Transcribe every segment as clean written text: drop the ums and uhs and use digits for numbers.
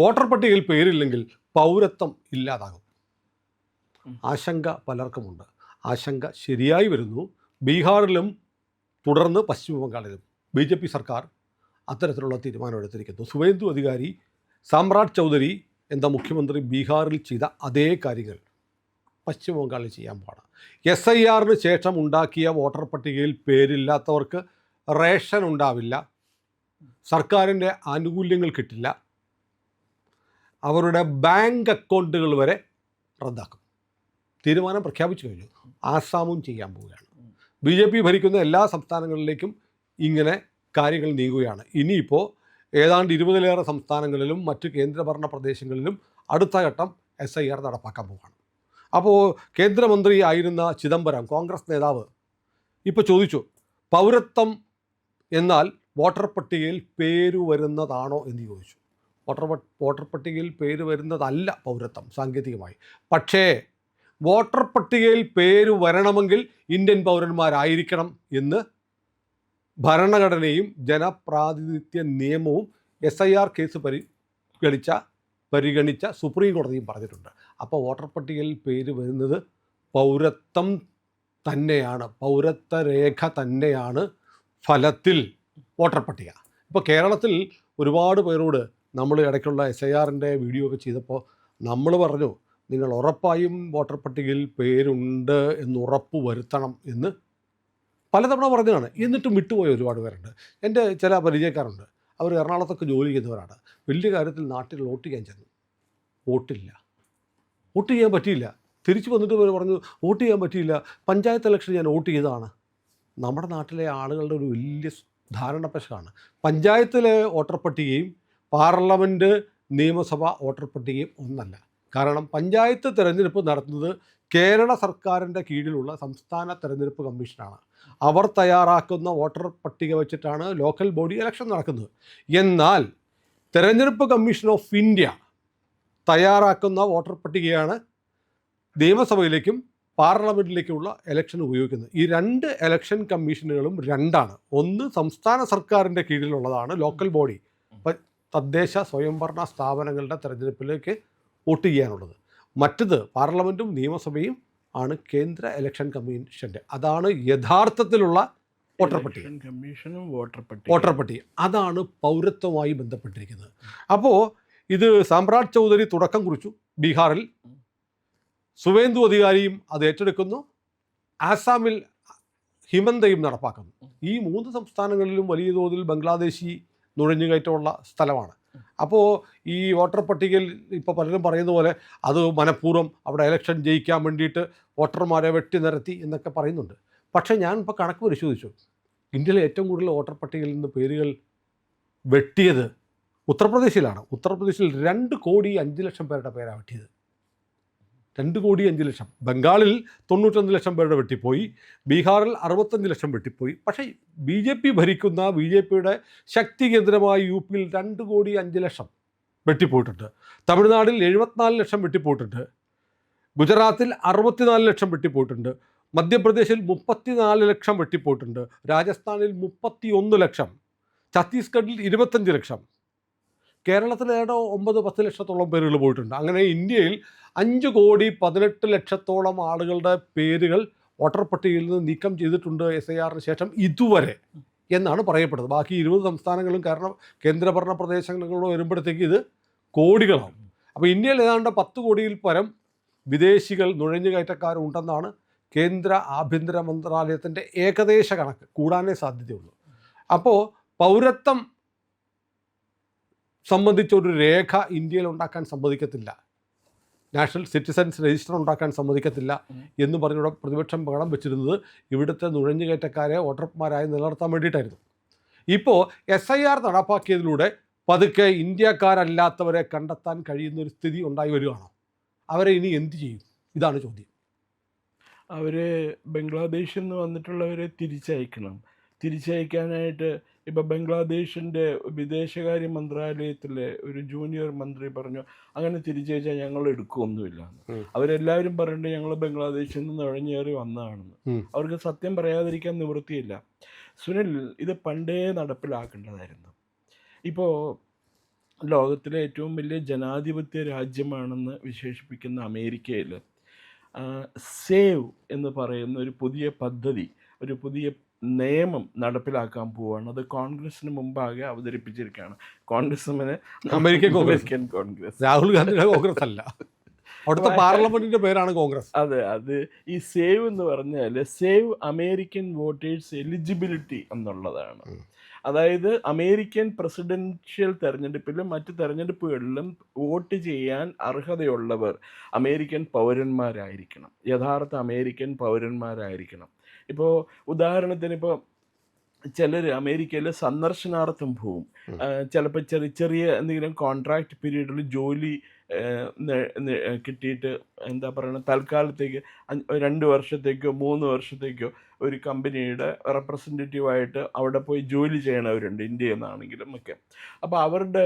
Voter പട്ടികയിൽ പേരില്ലെങ്കിൽ പൗരത്വം ഇല്ലാതാകും. ആശങ്ക പലർക്കുമുണ്ട്. ആശങ്ക ശരിയായി വരുന്നു. ബീഹാറിലും തുടർന്ന് പശ്ചിമ ബംഗാളിലും BJP സർക്കാർ അത്തരത്തിലുള്ള തീരുമാനമെടുത്തിരിക്കുന്നു. സുവേന്ദു അധികാരി, സാമ്രാട്ട് ചൗധരി എന്ന മുഖ്യമന്ത്രി ബീഹാറിൽ ചെയ്ത അതേ കാര്യങ്ങൾ പശ്ചിമ ബംഗാളിൽ ചെയ്യാൻ പാടാണ്. SIRന് ശേഷം ഉണ്ടാക്കിയ വോട്ടർ പട്ടികയിൽ പേരില്ലാത്തവർക്ക് റേഷൻ ഉണ്ടാവില്ല, സർക്കാരിൻ്റെ ആനുകൂല്യങ്ങൾ കിട്ടില്ല, അവരുടെ ബാങ്ക് അക്കൗണ്ടുകൾ വരെ റദ്ദാക്കും. തീരുമാനം പ്രഖ്യാപിച്ചു കഴിഞ്ഞു. ആസാമും ചെയ്യാൻ പോവുകയാണ്. BJP ഭരിക്കുന്ന എല്ലാ സംസ്ഥാനങ്ങളിലേക്കും ഇങ്ങനെ കാര്യങ്ങൾ നീങ്ങുകയാണ്. ഇനിയിപ്പോൾ ഏതാണ്ട് 20-ലേറെ സംസ്ഥാനങ്ങളിലും മറ്റ് കേന്ദ്രഭരണ പ്രദേശങ്ങളിലും അടുത്ത ഘട്ടം SIR നടപ്പാക്കാൻ പോവുകയാണ്. അപ്പോൾ കേന്ദ്രമന്ത്രി ആയിരുന്ന ചിദംബരം, കോൺഗ്രസ് നേതാവ്, ഇപ്പോൾ ചോദിച്ചു, പൗരത്വം എന്നാൽ വോട്ടർ പട്ടികയിൽ പേര് വരുന്നതാണോ എന്ന് ചോദിച്ചു. വോട്ടർ പട്ടികയിൽ പേര് വരുന്നതല്ല പൗരത്വം സാങ്കേതികമായി. പക്ഷേ വോട്ടർ പട്ടികയിൽ പേര് വരണമെങ്കിൽ ഇന്ത്യൻ പൗരന്മാരായിരിക്കണം എന്ന് ഭരണഘടനയും ജനപ്രാതിനിധ്യ നിയമവും SIR കേസ് പരിഗണിച്ച സുപ്രീം കോടതിയും പറഞ്ഞിട്ടുണ്ട്. അപ്പോൾ വോട്ടർ പട്ടികയിൽ പേര് വരുന്നത് പൗരത്വം തന്നെയാണ്, പൗരത്വ രേഖ തന്നെയാണ് ഫലത്തിൽ വോട്ടർ പട്ടിക. ഇപ്പോൾ കേരളത്തിൽ ഒരുപാട് പേരോട് നമ്മൾ ഇടയ്ക്കുള്ള SIRൻ്റെ വീഡിയോ ഒക്കെ ചെയ്തപ്പോൾ നമ്മൾ പറഞ്ഞു, നിങ്ങൾ ഉറപ്പായും വോട്ടർ പട്ടികയിൽ പേരുണ്ട് എന്ന് ഉറപ്പ് വരുത്തണം എന്ന് പലതവണ പറഞ്ഞതാണ്. എന്നിട്ടും വിട്ടുപോയ ഒരുപാട് പേരുണ്ട്. എൻ്റെ ചില പരിചയക്കാരുണ്ട്, അവർ എറണാകുളത്തൊക്കെ ജോലി ചെയ്യുന്നവരാണ്. വലിയ കാര്യത്തിൽ നാട്ടിൽ വോട്ട് ചെയ്യാൻ ചെന്നു, വോട്ട് ചെയ്യാൻ പറ്റിയില്ല. തിരിച്ചു വന്നിട്ട് പറഞ്ഞു വോട്ട് ചെയ്യാൻ പറ്റിയില്ല, പഞ്ചായത്ത് ഇലക്ഷൻ ഞാൻ വോട്ട് ചെയ്തതാണ്. നമ്മുടെ നാട്ടിലെ ആളുകളുടെ ഒരു വലിയ ധാരണ പ്രശ്നമാണ്. പഞ്ചായത്തിലെ വോട്ടർ പട്ടികയും പാർലമെൻറ്റ് നിയമസഭ വോട്ടർ പട്ടികയും ഒന്നല്ല. കാരണം പഞ്ചായത്ത് തിരഞ്ഞെടുപ്പ് നടത്തുന്നത് കേരള സർക്കാരിൻ്റെ കീഴിലുള്ള സംസ്ഥാന തിരഞ്ഞെടുപ്പ് കമ്മീഷനാണ്. അവർ തയ്യാറാക്കുന്ന വോട്ടർ പട്ടിക വെച്ചിട്ടാണ് ലോക്കൽ ബോഡി ഇലക്ഷൻ നടക്കുന്നത്. എന്നാൽ തിരഞ്ഞെടുപ്പ് കമ്മീഷൻ ഓഫ് ഇന്ത്യ തയ്യാറാക്കുന്ന വോട്ടർ പട്ടികയാണ് നിയമസഭയിലേക്കും പാർലമെൻറ്റിലേക്കുമുള്ള ഇലക്ഷൻ ഉപയോഗിക്കുന്നത്. ഈ രണ്ട് ഇലക്ഷൻ കമ്മീഷനുകളും രണ്ടാണ്. ഒന്ന് സംസ്ഥാന സർക്കാരിൻ്റെ കീഴിലുള്ളതാണ് ലോക്കൽ ബോഡി, തദ്ദേശ സ്വയംഭരണ സ്ഥാപനങ്ങളുടെ തിരഞ്ഞെടുപ്പിലേക്ക് വോട്ട് ചെയ്യാനുള്ളത്. മറ്റത് പാർലമെൻറ്റും നിയമസഭയും ആണ് കേന്ദ്ര ഇലക്ഷൻ കമ്മീഷൻ്റെ. അതാണ് യഥാർത്ഥത്തിലുള്ള വോട്ടർ പട്ടിക. വോട്ടർ പട്ടിക അതാണ് പൗരത്വവുമായി ബന്ധപ്പെട്ടിരിക്കുന്നത്. അപ്പോൾ ഇത് സാമ്രാട്ട് ചൗധരി തുടക്കം കുറിച്ചു ബീഹാറിൽ, സുവേന്ദു അധികാരിയും അത് ഏറ്റെടുക്കുന്നു, ആസാമിൽ ഹിമന്തയും നടപ്പാക്കുന്നു. ഈ 3 സംസ്ഥാനങ്ങളിലും വലിയ തോതിൽ ബംഗ്ലാദേശി നുഴഞ്ഞുകയറ്റമുള്ള സ്ഥലമാണ്. അപ്പോൾ ഈ വോട്ടർ പട്ടികയിൽ ഇപ്പോൾ പലരും പറയുന്ന പോലെ അത് മനഃപൂർവ്വം അവിടെ ഇലക്ഷൻ ജയിക്കാൻ വേണ്ടിയിട്ട് വോട്ടർമാരെ വെട്ടി നിരത്തി എന്നൊക്കെ പറയുന്നുണ്ട്. പക്ഷേ ഞാൻ ഇപ്പോൾ കണക്ക് പരിശോധിച്ചു, ഇന്ത്യയിലെ ഏറ്റവും കൂടുതൽ വോട്ടർ പട്ടികയിൽ നിന്ന് പേരുകൾ വെട്ടിയത് ഉത്തർപ്രദേശിലാണ്. ഉത്തർപ്രദേശിൽ 2,05,00,000 പേരുടെ പേരാണ് വെട്ടിയത്. 2,05,00,000. ബംഗാളിൽ 91,00,000 പേരുടെ വെട്ടിപ്പോയി, ബീഹാറിൽ 65,00,000 വെട്ടിപ്പോയി. പക്ഷേ BJP ഭരിക്കുന്ന BJPയുടെ ശക്തി കേന്ദ്രമായ UPയിൽ 2,05,00,000 വെട്ടിപ്പോയിട്ടുണ്ട്. തമിഴ്നാട്ടിൽ 74,00,000 വെട്ടിപ്പോയിട്ടുണ്ട്. ഗുജറാത്തിൽ 64,00,000 വെട്ടിപ്പോയിട്ടുണ്ട്. മധ്യപ്രദേശിൽ 34,00,000 വെട്ടിപ്പോയിട്ടുണ്ട്. രാജസ്ഥാനിൽ 31,00,000. ഛത്തീസ്ഗഡിൽ 25,00,000. കേരളത്തിൽ ഏതോ 9-10 ലക്ഷത്തോളം പേരുകൾ പോയിട്ടുണ്ട്. അങ്ങനെ ഇന്ത്യയിൽ 5,18,00,000 ആളുകളുടെ പേരുകൾ വോട്ടർ പട്ടികയിൽ നിന്ന് നീക്കം ചെയ്തിട്ടുണ്ട് SIRന് ശേഷം ഇതുവരെ എന്നാണ് പറയപ്പെടുന്നത്. ബാക്കി 20 സംസ്ഥാനങ്ങളും കാരണം കേന്ദ്രഭരണ പ്രദേശങ്ങളിലൂടെ വരുമ്പോഴത്തേക്ക് ഇത് കോടികളാവും. അപ്പോൾ ഇന്ത്യയിൽ ഏതാണ്ട് 10 കോടിയിൽ പരം വിദേശികൾ നുഴഞ്ഞുകയറ്റക്കാരുണ്ടെന്നാണ് കേന്ദ്ര ആഭ്യന്തര മന്ത്രാലയത്തിൻ്റെ ഏകദേശ കണക്ക്. കൂടാനേ സാധ്യതയുള്ളൂ. അപ്പോൾ പൗരത്വം സംബന്ധിച്ചൊരു രേഖ ഇന്ത്യയിൽ ഉണ്ടാക്കാൻ സമ്മതിക്കത്തില്ല, നാഷണൽ സിറ്റിസൺസ് രജിസ്റ്റർ ഉണ്ടാക്കാൻ സമ്മതിക്കത്തില്ല എന്ന് പറഞ്ഞുകൂടെ പ്രതിപക്ഷം ബഹളം വെച്ചിരുന്നത് ഇവിടുത്തെ നുഴഞ്ഞുകയറ്റക്കാരെ വോട്ടർമാരായി നിലനിർത്താൻ വേണ്ടിയിട്ടായിരുന്നു. ഇപ്പോൾ SIR നടപ്പാക്കിയതിലൂടെ പതുക്കെ ഇന്ത്യക്കാരല്ലാത്തവരെ കണ്ടെത്താൻ കഴിയുന്നൊരു സ്ഥിതി ഉണ്ടായി വരികയാണോ? അവരെ ഇനി എന്ത് ചെയ്യും? ഇതാണ് ചോദ്യം. അവർ ബംഗ്ലാദേശിൽ നിന്ന് വന്നിട്ടുള്ളവരെ തിരിച്ചയക്കാനായിട്ട് ഇപ്പോൾ ബംഗ്ലാദേശിൻ്റെ വിദേശകാര്യ മന്ത്രാലയത്തിലെ ഒരു ജൂനിയർ മന്ത്രി പറഞ്ഞു, അങ്ങനെ തിരിച്ചയച്ചാൽ ഞങ്ങൾ എടുക്കുകയൊന്നുമില്ല. അവരെല്ലാവരും പറയുന്നുണ്ട് ഞങ്ങൾ ബംഗ്ലാദേശിൽ നിന്ന് നുഴഞ്ഞേറി വന്നതാണെന്ന്. അവർക്ക് സത്യം പറയാതിരിക്കാൻ നിവൃത്തിയില്ല. സുനിൽ, ഇത് പണ്ടേ നടപ്പിലാക്കേണ്ടതായിരുന്നു. ഇപ്പോൾ ലോകത്തിലെ ഏറ്റവും വലിയ ജനാധിപത്യ രാജ്യമാണെന്ന് വിശേഷിപ്പിക്കുന്ന അമേരിക്കയിൽ സേവ് എന്ന് പറയുന്ന ഒരു പുതിയ പദ്ധതി, ഒരു പുതിയ നിയമം നടപ്പിലാക്കാൻ പോവുകയാണ്. അത് കോൺഗ്രസിന് മുമ്പാകെ അവതരിപ്പിച്ചിരിക്കുകയാണ്. കോൺഗ്രസ് അമേരിക്കൻ കോൺഗ്രസ്, രാഹുൽ ഗാന്ധിയുടെ കോൺഗ്രസ് അല്ല, അവിടുത്തെ പാർലമെന്റിന്റെ പേരാണ് കോൺഗ്രസ്. അതെ, അത് ഈ സേവ് എന്ന് പറഞ്ഞാൽ സേവ് അമേരിക്കൻ വോട്ടേഴ്സ് എലിജിബിലിറ്റി എന്നുള്ളതാണ്. അതായത് അമേരിക്കൻ പ്രസിഡൻഷ്യൽ തെരഞ്ഞെടുപ്പിലും മറ്റ് തെരഞ്ഞെടുപ്പുകളിലും വോട്ട് ചെയ്യാൻ അർഹതയുള്ളവർ അമേരിക്കൻ പൗരന്മാരായിരിക്കണം, യഥാർത്ഥ അമേരിക്കൻ പൗരന്മാരായിരിക്കണം. ഇപ്പോൾ ഉദാഹരണത്തിന് ഇപ്പോൾ ചിലർ അമേരിക്കയിൽ സന്ദർശനാർത്ഥം പോവും. ചിലപ്പോൾ ചെറിയ എന്തെങ്കിലും കോൺട്രാക്ട് പീരീഡിൽ ജോലി കിട്ടിയിട്ട് എന്താ പറയുക, തൽക്കാലത്തേക്ക് 2 വർഷത്തേക്കോ 3 വർഷത്തേക്കോ ഒരു കമ്പനിയുടെ റെപ്രസെൻറ്റേറ്റീവായിട്ട് അവിടെ പോയി ജോലി ചെയ്യണവരുണ്ട്, ഇന്ത്യയിൽ നിന്നാണെങ്കിലും ഒക്കെ. അപ്പോൾ അവരുടെ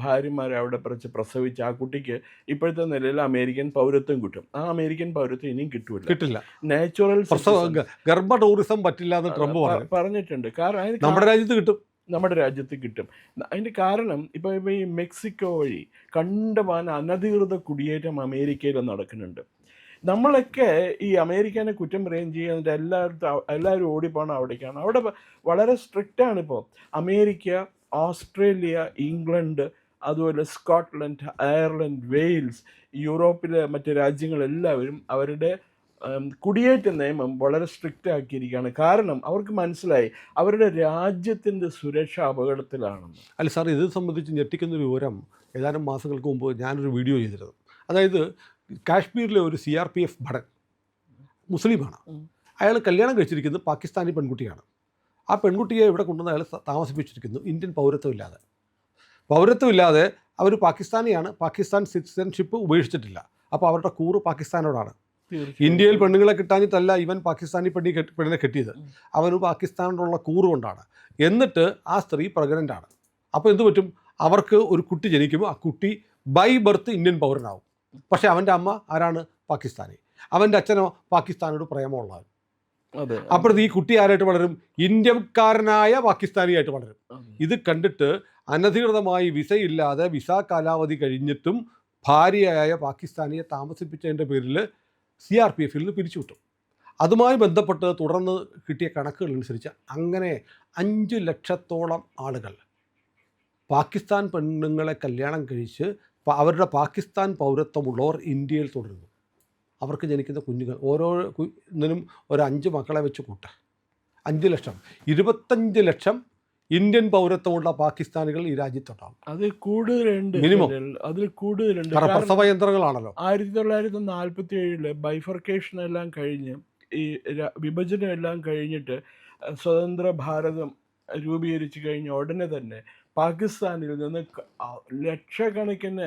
ഭാര്യമാരെ അവിടെ പ്രസവിച്ച് ആ കുട്ടിക്ക് ഇപ്പോഴത്തെ നിലയിൽ അമേരിക്കൻ പൗരത്വം കിട്ടും. ആ അമേരിക്കൻ പൗരത്വം ഇനിയും കിട്ടില്ല. നാച്ചുറൽ ഗർഭ ടൂറിസം പറ്റില്ല എന്ന് ട്രംപ് പറഞ്ഞിട്ടുണ്ട്. കാരണം നമ്മുടെ രാജ്യത്ത് കിട്ടും, നമ്മുടെ രാജ്യത്ത് കിട്ടും. അതിൻ്റെ കാരണം ഇപ്പോൾ ഈ മെക്സിക്കോ വഴി കണ്ടമാനം അനധികൃത കുടിയേറ്റം അമേരിക്കയിൽ നടക്കുന്നുണ്ട്. നമ്മളൊക്കെ ഈ അമേരിക്കനെ കുറ്റം പറയുകയും ചെയ്യുന്നത് എല്ലാവരും ഓടിപ്പോണം അവിടേക്കാണ്. അവിടെ വളരെ സ്ട്രിക്റ്റാണ്. ഇപ്പോൾ അമേരിക്ക, ഓസ്ട്രേലിയ, ഇംഗ്ലണ്ട്, അതുപോലെ സ്കോട്ട്ലൻഡ്, അയർലൻഡ്, വെയിൽസ്, യൂറോപ്പിലെ മറ്റ് രാജ്യങ്ങളെല്ലാവരും അവരുടെ കുടിയേറ്റ നിയമം വളരെ സ്ട്രിക്റ്റ് ആക്കിയിരിക്കുകയാണ്. കാരണം അവർക്ക് മനസ്സിലായി അവരുടെ രാജ്യത്തിൻ്റെ സുരക്ഷ അപകടത്തിലാണെന്ന്. അല്ല സാർ, ഇത് സംബന്ധിച്ച് ഞെട്ടിക്കുന്നൊരു വിവരം ഏതാനും മാസങ്ങൾക്ക് മുമ്പ് ഞാനൊരു വീഡിയോ ചെയ്തിരുന്നു. അതായത് കാശ്മീരിലെ ഒരു CRPF ഭടൻ മുസ്ലിമാണ്. അയാൾ കല്യാണം കഴിച്ചിരിക്കുന്നത് പാകിസ്ഥാനി പെൺകുട്ടിയാണ്. ആ പെൺകുട്ടിയെ ഇവിടെ കൊണ്ടുവന്ന് അയാൾ താമസിപ്പിച്ചിരിക്കുന്നു ഇന്ത്യൻ പൗരത്വമില്ലാതെ. അവർ പാകിസ്ഥാനിയാണ്, പാകിസ്ഥാൻ സിറ്റിസൺഷിപ്പ് ഉപേക്ഷിച്ചിട്ടില്ല. അപ്പോൾ അവരുടെ കൂറ് പാകിസ്ഥാനോടാണ്. ഇന്ത്യയിൽ പെണ്ണുങ്ങളെ കിട്ടാഞ്ഞിട്ടല്ല ഇവൻ പാകിസ്ഥാനി പെണ്ണിനെ കെട്ടിയത്, അവന് പാകിസ്ഥാനോടുള്ള കൂറ് കൊണ്ടാണ്. എന്നിട്ട് ആ സ്ത്രീ പ്രഗ്നൻ്റാണ്. അപ്പോൾ എന്ത് പറ്റും? അവർക്ക് ഒരു കുട്ടി ജനിക്കുമ്പോൾ ആ കുട്ടി ബൈ ബർത്ത് ഇന്ത്യൻ പൗരനാവും. പക്ഷേ അവൻ്റെ അമ്മ ആരാണ്? പാകിസ്ഥാനി. അവൻ്റെ അച്ഛനോ പാകിസ്ഥാനോട് പ്രേമമുള്ളവൻ. അപ്പോഴത്തെ ഈ കുട്ടി ആരായിട്ട് വളരും? ഇന്ത്യക്കാരനായ പാകിസ്ഥാനിയായിട്ട് വളരും. ഇത് കണ്ടിട്ട് അനധികൃതമായി വിസയില്ലാതെ വിസ കാലാവധി കഴിഞ്ഞിട്ടും ഭാര്യയായ പാകിസ്ഥാനിയെ താമസിപ്പിച്ചതിൻ്റെ പേരിൽ CRPFിൽ നിന്ന് പിരിച്ചുവിട്ടു. അതുമായി ബന്ധപ്പെട്ട് തുടർന്ന് കിട്ടിയ കണക്കുകളനുസരിച്ച് അങ്ങനെ 5 ലക്ഷത്തോളം ആളുകൾ പാകിസ്ഥാൻ പെണ്ണുങ്ങളെ കല്യാണം കഴിച്ച് അവരുടെ പാകിസ്ഥാൻ പൗരത്വമുള്ളവർ ഇന്ത്യയിൽ തുടരുന്നു. അവർക്ക് ജനിക്കുന്ന കുഞ്ഞുങ്ങൾ ഓരോന്നിനും ഒരു 5 മക്കളെ വെച്ച് കൂട്ട 5 ലക്ഷം, 25 ലക്ഷം ഇന്ത്യൻ പൗരത്വമുള്ള പാകിസ്ഥാനികൾ ഈ രാജ്യത്തുണ്ടാവും. അതിൽ കൂടുതലുണ്ട്, മിനിമം. അതിൽ കൂടുതലുണ്ട്. പ്രസവ യന്ത്രങ്ങളാണല്ലോ. 1947 ബൈഫർക്കേഷൻ എല്ലാം കഴിഞ്ഞ് ഈ വിഭജനം എല്ലാം കഴിഞ്ഞിട്ട് സ്വതന്ത്ര ഭാരതം രൂപീകരിച്ചു കഴിഞ്ഞ ഉടനെ തന്നെ പാകിസ്ഥാനിൽ നിന്ന് ലക്ഷക്കണക്കിന്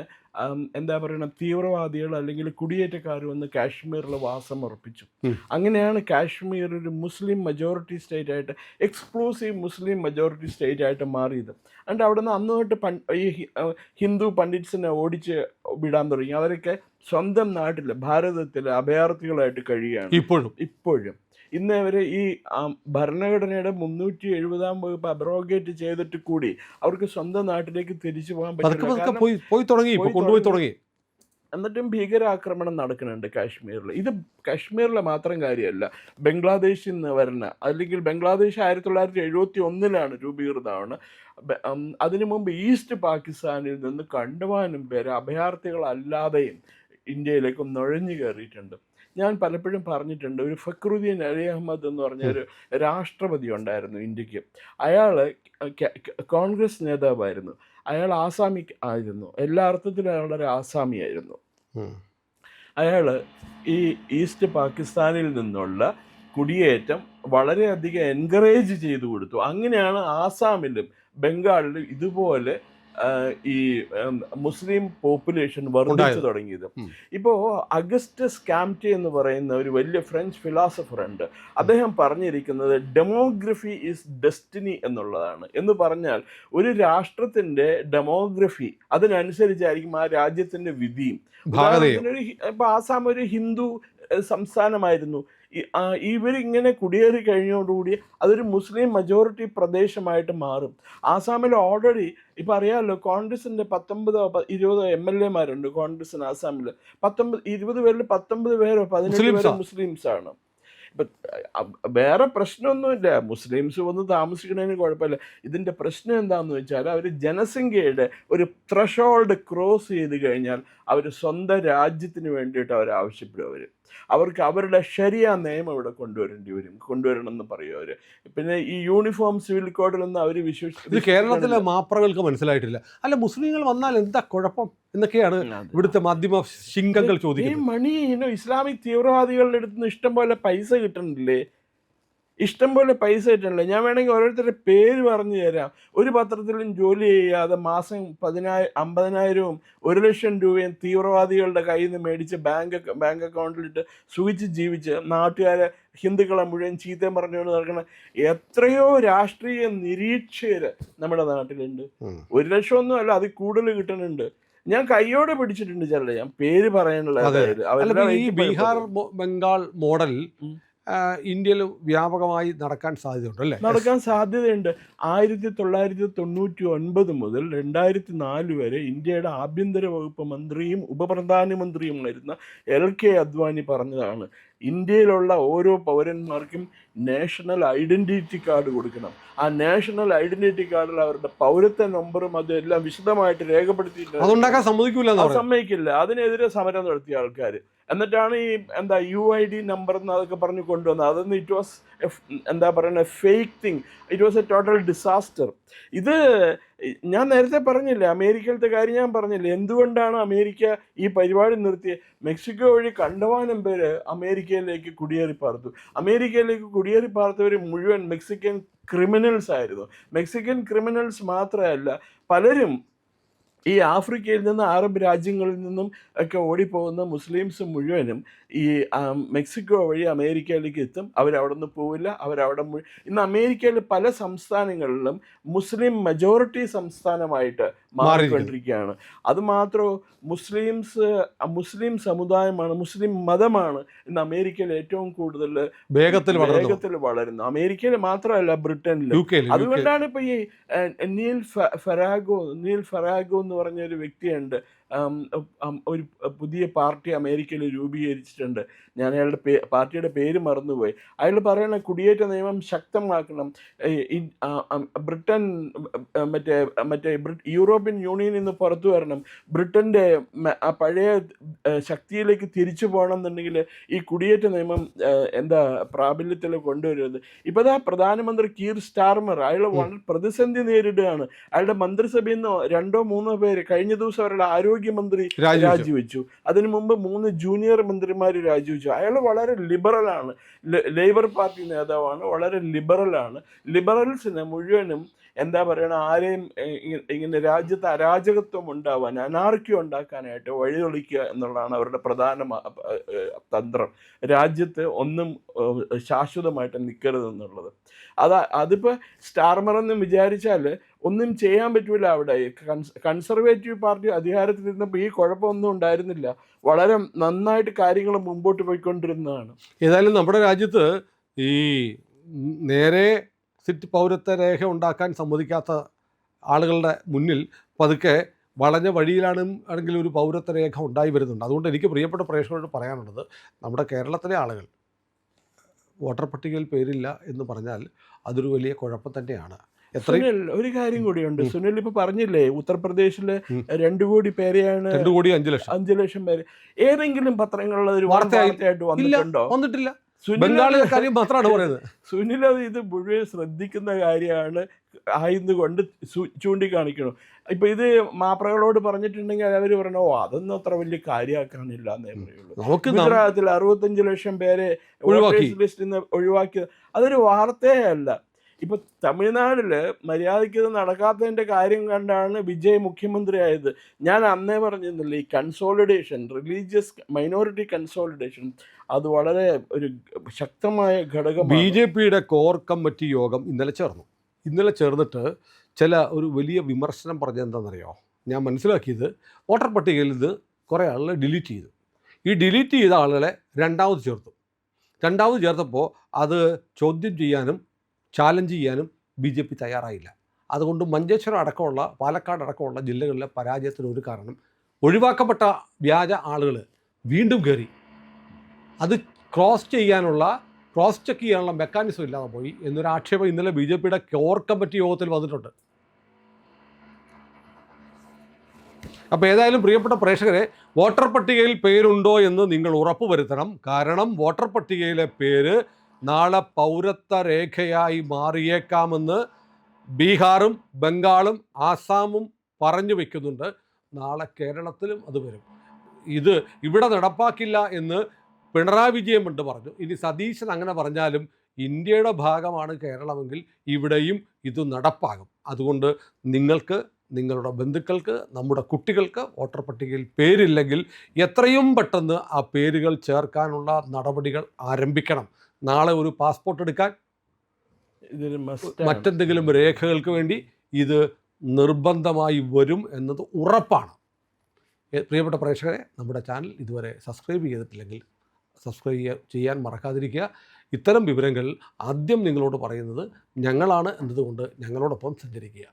എന്താ പറയുക തീവ്രവാദികൾ അല്ലെങ്കിൽ കുടിയേറ്റക്കാർ വന്ന് കാശ്മീരിൽ വാസം ഉറപ്പിച്ചു. അങ്ങനെയാണ് കാശ്മീർ ഒരു മുസ്ലിം മജോറിറ്റി സ്റ്റേറ്റ് ആയിട്ട്, എക്സ്ക്ലൂസീവ് മുസ്ലിം മജോറിറ്റി സ്റ്റേറ്റ് ആയിട്ട് മാറിയത്. എന്നിട്ട് അവിടെ നിന്ന് അന്ന് തൊട്ട് ഈ ഹിന്ദു പണ്ഡിറ്റ്സിനെ ഓടിച്ച് വിടാൻ തുടങ്ങി. അവരൊക്കെ സ്വന്തം നാട്ടിൽ ഭാരതത്തിൽ അഭയാർത്ഥികളായിട്ട് കഴിയുകയാണ് ഇപ്പോഴും. ഇന്ന് വരെ ഈ ഭരണഘടനയുടെ 370-ാം വകുപ്പ് അബ്രോഗേറ്റ് ചെയ്തിട്ട് കൂടി അവർക്ക് സ്വന്തം നാട്ടിലേക്ക് തിരിച്ചു പോകാൻ പറ്റില്ല. എന്നിട്ടും ഭീകരാക്രമണം നടക്കുന്നുണ്ട് കാശ്മീരിൽ. ഇത് കാശ്മീരിലെ മാത്രം കാര്യമല്ല, ബംഗ്ലാദേശിൽ നിന്ന് വരുന്ന, അല്ലെങ്കിൽ ബംഗ്ലാദേശ് 1971 രൂപീകൃതമാണ്. അതിനു മുമ്പ് ഈസ്റ്റ് പാകിസ്ഥാനിൽ നിന്ന് കണ്ടമാനം പേര് അഭയാർത്ഥികളല്ലാതെയും ഇന്ത്യയിലേക്ക് നുഴഞ്ഞു കയറിയിട്ടുണ്ട്. ഞാൻ പലപ്പോഴും പറഞ്ഞിട്ടുണ്ട്, ഒരു ഫക്രുദ്ദീൻ അലി അഹമ്മദ് എന്ന് പറഞ്ഞൊരു രാഷ്ട്രപതി ഉണ്ടായിരുന്നു ഇന്ത്യക്ക്. അയാൾ കോൺഗ്രസ് നേതാവായിരുന്നു. അയാൾ ആസാമി ആയിരുന്നു, എല്ലാ അർത്ഥത്തിലും അയാളൊരു ആസാമിയായിരുന്നു. അയാൾ ഈ ഈസ്റ്റ് പാകിസ്ഥാനിൽ നിന്നുള്ള കുടിയേറ്റം വളരെയധികം എൻകറേജ് ചെയ്തു കൊടുത്തു. അങ്ങനെയാണ് ആസാമിലും ബംഗാളിലും ഇതുപോലെ ഈ മുസ്ലിം പോപ്പുലേഷൻ വർദ്ധിച്ചു തുടങ്ങിയത്. ഇപ്പോൾ അഗസ്റ്റസ് കാംറ്റെ എന്ന് പറയുന്ന ഒരു വലിയ ഫ്രഞ്ച് ഫിലോസഫർ ഉണ്ട്. അദ്ദേഹം പറഞ്ഞിരിക്കുന്നത് ഡെമോഗ്രഫി ഈസ് ഡെസ്റ്റിനി എന്നുള്ളതാണ്. എന്ന് പറഞ്ഞാൽ ഒരു രാഷ്ട്രത്തിൻ്റെ ഡെമോഗ്രഫി അതിനനുസരിച്ചായിരിക്കും ആ രാജ്യത്തിൻ്റെ വിധിയും. ഇപ്പോൾ ആസാം ഒരു ഹിന്ദു സംസ്ഥാനമായിരുന്നു. ഇവരിങ്ങനെ കുടിയേറി കഴിഞ്ഞോടുകൂടി അതൊരു മുസ്ലിം മജോറിറ്റി പ്രദേശമായിട്ട് മാറും. ആസാമിൽ ഓൾറെഡി ഇപ്പം അറിയാമല്ലോ, കോൺഗ്രസിൻ്റെ 19-20 MLA-മാരുണ്ട് കോൺഗ്രസിന് ആസാമിൽ. 20 പേരിൽ 19 പേരോ 18 പേരോ മുസ്ലിംസാണ്. ഇപ്പം വേറെ പ്രശ്നമൊന്നുമില്ല, മുസ്ലിംസ് വന്ന് താമസിക്കുന്നതിന് കുഴപ്പമില്ല. ഇതിൻ്റെ പ്രശ്നം എന്താണെന്ന് വെച്ചാൽ അവർ ജനസംഖ്യയുടെ ഒരു ത്രഷോൾഡ് ക്രോസ് ചെയ്ത് കഴിഞ്ഞാൽ അവർ സ്വന്തം രാജ്യത്തിന് വേണ്ടിയിട്ട് അവർ ആവശ്യപ്പെടും. അവർക്ക് അവരുടെ ശരിയാ നിയമം ഇവിടെ കൊണ്ടുവരണമെന്ന് പറയും അവർ. പിന്നെ ഈ യൂണിഫോം സിവിൽ കോഡിലൊന്നും അവർ ഇത് കേരളത്തിലെ മാപ്രകൾക്ക് മനസ്സിലായിട്ടില്ല. അല്ല, മുസ്ലിങ്ങൾ വന്നാൽ എന്താ കുഴപ്പം എന്നൊക്കെയാണ് ഇവിടുത്തെ മാധ്യമ ശിങ്കങ്ങൾ ചോദിക്കുന്നത്. ഈ മണി ഇസ്ലാമിക് തീവ്രവാദികളുടെ അടുത്ത് നിന്ന് ഇഷ്ടം പോലെ പൈസ കിട്ടണില്ലേ? ഇഷ്ടം പോലെ പൈസ കിട്ടണില്ലേ? ഞാൻ വേണമെങ്കിൽ ഓരോരുത്തരുടെ പേര് പറഞ്ഞു തരാം. ഒരു പത്രത്തിലും ജോലി ചെയ്യാതെ മാസം 50,000-വും 1,00,000 രൂപയും തീവ്രവാദികളുടെ കയ്യിൽ നിന്ന് മേടിച്ച് ബാങ്ക് അക്കൗണ്ടിലിട്ട് സുഖിച്ച് ജീവിച്ച് നാട്ടുകാരെ ഹിന്ദുക്കളെ മുഴുവൻ ചീത്തയും പറഞ്ഞുകൊണ്ട് നടക്കുന്ന എത്രയോ രാഷ്ട്രീയ നിരീക്ഷകർ നമ്മുടെ നാട്ടിലുണ്ട്. 1,00,000 ഒന്നും അല്ല, അതിൽ കൂടുതൽ കിട്ടുന്നുണ്ട്. ഞാൻ കയ്യോടെ പിടിച്ചിട്ടുണ്ട് ചില, ഞാൻ പേര് പറയാനുള്ള. ഈ ബീഹാർ ബംഗാൾ മോഡൽ ഇന്ത്യയിൽ വ്യാപകമായി നടക്കാൻ സാധ്യതയുണ്ട് അല്ലേ? നടക്കാൻ സാധ്യതയുണ്ട്. 1999 മുതൽ 2004 വരെ ഇന്ത്യയുടെ ആഭ്യന്തര വകുപ്പ് മന്ത്രിയും ഉപപ്രധാനമന്ത്രിയുമായിരുന്ന LK അദ്വാനി പറഞ്ഞതാണ്, ഇന്ത്യയിലുള്ള ഓരോ പൗരന്മാർക്കും നാഷണൽ ഐഡൻറ്റിറ്റി കാർഡ് കൊടുക്കണം. ആ നാഷണൽ ഐഡൻറ്റിറ്റി കാർഡിൽ അവരുടെ പൗരത്വ നമ്പറും അതെല്ലാം വിശദമായിട്ട് രേഖപ്പെടുത്തിയിട്ടുണ്ട്. സമ്മതിക്കില്ല. അതിനെതിരെ സമരം നടത്തിയ ആൾക്കാർ. എന്നിട്ടാണ് ഈ UID നമ്പർ എന്ന് അതൊക്കെ പറഞ്ഞ് കൊണ്ടുവന്നത്. അതൊന്നും it was fake thing. It was A total disaster. ഇത് ഞാൻ നേരത്തെ പറഞ്ഞില്ലേ, അമേരിക്കയിലത്തെ കാര്യം ഞാൻ പറഞ്ഞില്ലേ, എന്തുകൊണ്ടാണ് അമേരിക്ക ഈ പരിപാടി നിർത്തിയത്? മെക്സിക്കോ വഴി കണ്ടമാനം പേര് അമേരിക്കയിലേക്ക് കുടിയേറി പാർത്തു. അമേരിക്കയിലേക്ക് കുടിയേറി പാർത്തവർ മുഴുവൻ മെക്സിക്കൻ ക്രിമിനൽസ് ആയിരുന്നു. മെക്സിക്കൻ ക്രിമിനൽസ് മാത്രമല്ല, പലരും ഈ ആഫ്രിക്കയിൽ നിന്ന് അറബ് രാജ്യങ്ങളിൽ നിന്നും ഒക്കെ ഓടിപ്പോകുന്ന മുസ്ലിംസ് മുഴുവനും ഈ മെക്സിക്കോ വഴി അമേരിക്കയിലേക്ക് എത്തും. അവരവിടെ നിന്ന് പോവില്ല. ഇന്ന് അമേരിക്കയിൽ പല സംസ്ഥാനങ്ങളിലും മുസ്ലിം മജോറിറ്റി സംസ്ഥാനമായിട്ട് മാറിക്കൊണ്ടിരിക്കുകയാണ്. അതുമാത്രമോ മുസ്ലിം സമുദായമാണ്, മുസ്ലിം മതമാണ് ഇന്ന് അമേരിക്കയിൽ ഏറ്റവും കൂടുതൽ വേഗത്തിൽ വളരുന്നത്. അമേരിക്കയിൽ മാത്രമല്ല, ബ്രിട്ടനിലും. അതുകൊണ്ടാണ് ഇപ്പൊ ഈ നീൽ ഫറാഗോ എന്ന് പറഞ്ഞൊരു വ്യക്തിയുണ്ട്. ഒരു പുതിയ പാർട്ടി അമേരിക്കയിൽ രൂപീകരിച്ചിട്ടുണ്ട്. ഞാൻ അയാളുടെ പാർട്ടിയുടെ പേര് മറന്നുപോയി. അയാൾ പറയണ കുടിയേറ്റ നിയമം ശക്തമാക്കണം. ബ്രിട്ടൻ മറ്റേ യൂറോപ്യൻ യൂണിയനിൽ നിന്ന് പുറത്തു വരണം. ബ്രിട്ടൻ്റെ പഴയ ശക്തിയിലേക്ക് തിരിച്ചു പോകണം എന്നുണ്ടെങ്കിൽ ഈ കുടിയേറ്റ നിയമം പ്രാബല്യത്തിൽ കൊണ്ടുവരുന്നത്. ഇപ്പോൾ പ്രധാനമന്ത്രി കീർ സ്റ്റാർമർ അയാൾ വളരെ പ്രതിസന്ധി നേരിടുകയാണ്. അയാളുടെ മന്ത്രിസഭയിൽ നിന്ന് 2-3 പേര് കഴിഞ്ഞ ദിവസം അവരുടെ ആരോഗ്യമന്ത്രി രാജിവെച്ചു. അതിനു മുമ്പ് 3 ജൂനിയർ മന്ത്രിമാർ രാജിവെച്ചു. അയാൾ വളരെ ലിബറലാണ്, ലേബർ പാർട്ടി നേതാവാണ്, വളരെ ലിബറലാണ്. ലിബറൽസിന് മുഴുവനും ആരെയും ഇങ്ങനെ രാജ്യത്ത് അരാജകത്വം ഉണ്ടാവാൻ, അനാർക്കി ഉണ്ടാക്കാനായിട്ട് വഴിതെളിക്കുക എന്നുള്ളതാണ് അവരുടെ പ്രധാന തന്ത്രം. രാജ്യത്ത് ഒന്നും ശാശ്വതമായിട്ട് നിൽക്കരുതെന്നുള്ളത്. അതിപ്പോൾ സ്റ്റാർമറെന്ന് വിചാരിച്ചാൽ ഒന്നും ചെയ്യാൻ പറ്റൂല. അവിടെ കൺസർവേറ്റീവ് പാർട്ടി അധികാരത്തിലിരുന്നപ്പോൾ ഈ കുഴപ്പമൊന്നും ഉണ്ടായിരുന്നില്ല. വളരെ നന്നായിട്ട് കാര്യങ്ങൾ മുമ്പോട്ട് പോയിക്കൊണ്ടിരുന്നതാണ്. ഏതായാലും നമ്മുടെ രാജ്യത്ത് ഈ നേരെ പൗരത്വ രേഖ ഉണ്ടാക്കാൻ സമ്മതിക്കാത്ത ആളുകളുടെ മുന്നിൽ പതുക്കെ വളഞ്ഞ വഴിയിലാണ് ആണെങ്കിൽ ഒരു പൗരത്വ രേഖ ഉണ്ടായി വരുന്നുണ്ട്. അതുകൊണ്ട് എനിക്ക് പ്രിയപ്പെട്ട പ്രേക്ഷകരോട് പറയാനുള്ളത്, നമ്മുടെ കേരളത്തിലെ ആളുകൾ വോട്ടർ പട്ടികയിൽ പേരില്ല എന്ന് പറഞ്ഞാൽ അതൊരു വലിയ കുഴപ്പം തന്നെയാണ്. സുനിൽ, ഒരു കാര്യം കൂടിയുണ്ട്. സുനിൽ ഇപ്പൊ പറഞ്ഞില്ലേ, ഉത്തർപ്രദേശില് 2 കോടി പേരെയാണ്, 2 കോടി 5 ലക്ഷം പേര്. ഏതെങ്കിലും പത്രങ്ങളിൽ ഒരു വാർത്തയായിട്ട് വന്നിട്ടുണ്ടോ? വന്നിട്ടില്ല. ബംഗാളിലെ കാര്യം മാത്രമാണ് പറയുന്നത്. സുനിൽ ഇത് മുഴുവൻ ശ്രദ്ധിക്കുന്ന കാര്യമാണ് ആയതുകൊണ്ട് ചൂണ്ടിക്കാണിക്കണം. ഇപ്പൊ ഇത് മാപ്രകളോട് പറഞ്ഞിട്ടുണ്ടെങ്കിൽ അവർ പറഞ്ഞു, അതൊന്നും അത്ര വലിയ കാര്യമാക്കാനില്ല എന്നേ പറയുള്ളൂ. ഗുജറാത്തിൽ 65 ലക്ഷം പേരെ ലിസ്റ്റിൽ നിന്ന് ഒഴിവാക്കിയത് അതൊരു വാർത്തയേ അല്ല. ഇപ്പൊ തമിഴ്നാട്ടില് മര്യാദയ്ക്ക് ഇത് നടക്കാത്തതിന്റെ കാര്യം കണ്ടാണ് വിജയ് മുഖ്യമന്ത്രിയായത്. ഞാൻ അന്നേ പറഞ്ഞിരുന്നില്ല, ഈ കൺസോളിഡേഷൻ, റിലീജിയസ് മൈനോറിറ്റി കൺസോളിഡേഷൻ, അത് വളരെ ഒരു ശക്തമായ ഘടകം. BJPയുടെ കോർ കമ്മിറ്റി യോഗം ഇന്നലെ ചേർന്നിട്ട് ഒരു വലിയ വിമർശനം പറഞ്ഞത് എന്താണെന്നറിയോ? ഞാൻ മനസ്സിലാക്കിയത്, വോട്ടർ പട്ടികയിൽ ഇത് കുറേ ആളുകളെ ഡിലീറ്റ് ചെയ്തു. ഈ ഡിലീറ്റ് ചെയ്ത ആളുകളെ രണ്ടാമത് ചേർത്തു. രണ്ടാമത് ചേർത്തപ്പോൾ അത് ചോദ്യം ചെയ്യാനും ചാലഞ്ച് ചെയ്യാനും BJP തയ്യാറായില്ല. അതുകൊണ്ട് മഞ്ചേശ്വരം അടക്കമുള്ള പാലക്കാട് അടക്കമുള്ള ജില്ലകളിലെ പരാജയത്തിന് ഒരു കാരണം ഒഴിവാക്കപ്പെട്ട വ്യാജ ആളുകൾ വീണ്ടും കയറി. അത് ക്രോസ് ചെക്ക് ചെയ്യാനുള്ള മെക്കാനിസം ഇല്ലാതെ പോയി എന്നൊരു ആക്ഷേപം ഇന്നലെ BJPയുടെ കോർ കമ്മിറ്റി യോഗത്തിൽ വന്നിട്ടുണ്ട്. അപ്പോൾ ഏതായാലും പ്രിയപ്പെട്ട പ്രേക്ഷകരെ, വോട്ടർ പട്ടികയിൽ പേരുണ്ടോ എന്ന് നിങ്ങൾ ഉറപ്പുവരുത്തണം. കാരണം വോട്ടർ പട്ടികയിലെ പേര് നാളെ പൗരത്വ രേഖയായി മാറിയേക്കാമെന്ന് ബീഹാറും ബംഗാളും ആസാമും പറഞ്ഞു വയ്ക്കുന്നുണ്ട്. നാളെ കേരളത്തിലും അത് വരും. ഇത് ഇവിടെ നടപ്പാക്കില്ല എന്ന് പിണറായി വിജയൻ പണ്ട് പറഞ്ഞു. ഇനി സതീശൻ അങ്ങനെ പറഞ്ഞാലും ഇന്ത്യയുടെ ഭാഗമാണ് കേരളമെങ്കിൽ ഇവിടെയും ഇത് നടപ്പാകും. അതുകൊണ്ട് നിങ്ങൾക്ക്, നിങ്ങളുടെ ബന്ധുക്കൾക്ക്, നമ്മുടെ കുട്ടികൾക്ക് വോട്ടർ പട്ടികയിൽ പേരില്ലെങ്കിൽ എത്രയും പെട്ടെന്ന് ആ പേരുകൾ ചേർക്കാനുള്ള നടപടികൾ ആരംഭിക്കണം. നാളെ ഒരു പാസ്പോർട്ട് എടുക്കാൻ, മറ്റെന്തെങ്കിലും രേഖകൾക്ക് വേണ്ടി ഇത് നിർബന്ധമായി വരും എന്നത് ഉറപ്പാണ്. പ്രിയപ്പെട്ട പ്രേക്ഷകരെ, നമ്മുടെ ചാനൽ ഇതുവരെ സബ്സ്ക്രൈബ് ചെയ്തിട്ടില്ലെങ്കിൽ സബ്സ്ക്രൈബ് ചെയ്യാൻ മറക്കാതിരിക്കുക. ഇത്തരം വിവരങ്ങൾ ആദ്യം നിങ്ങളോട് പറയുന്നത് ഞങ്ങളാണ് എന്നതുകൊണ്ട് ഞങ്ങളോടൊപ്പം സഞ്ചരിക്കുക.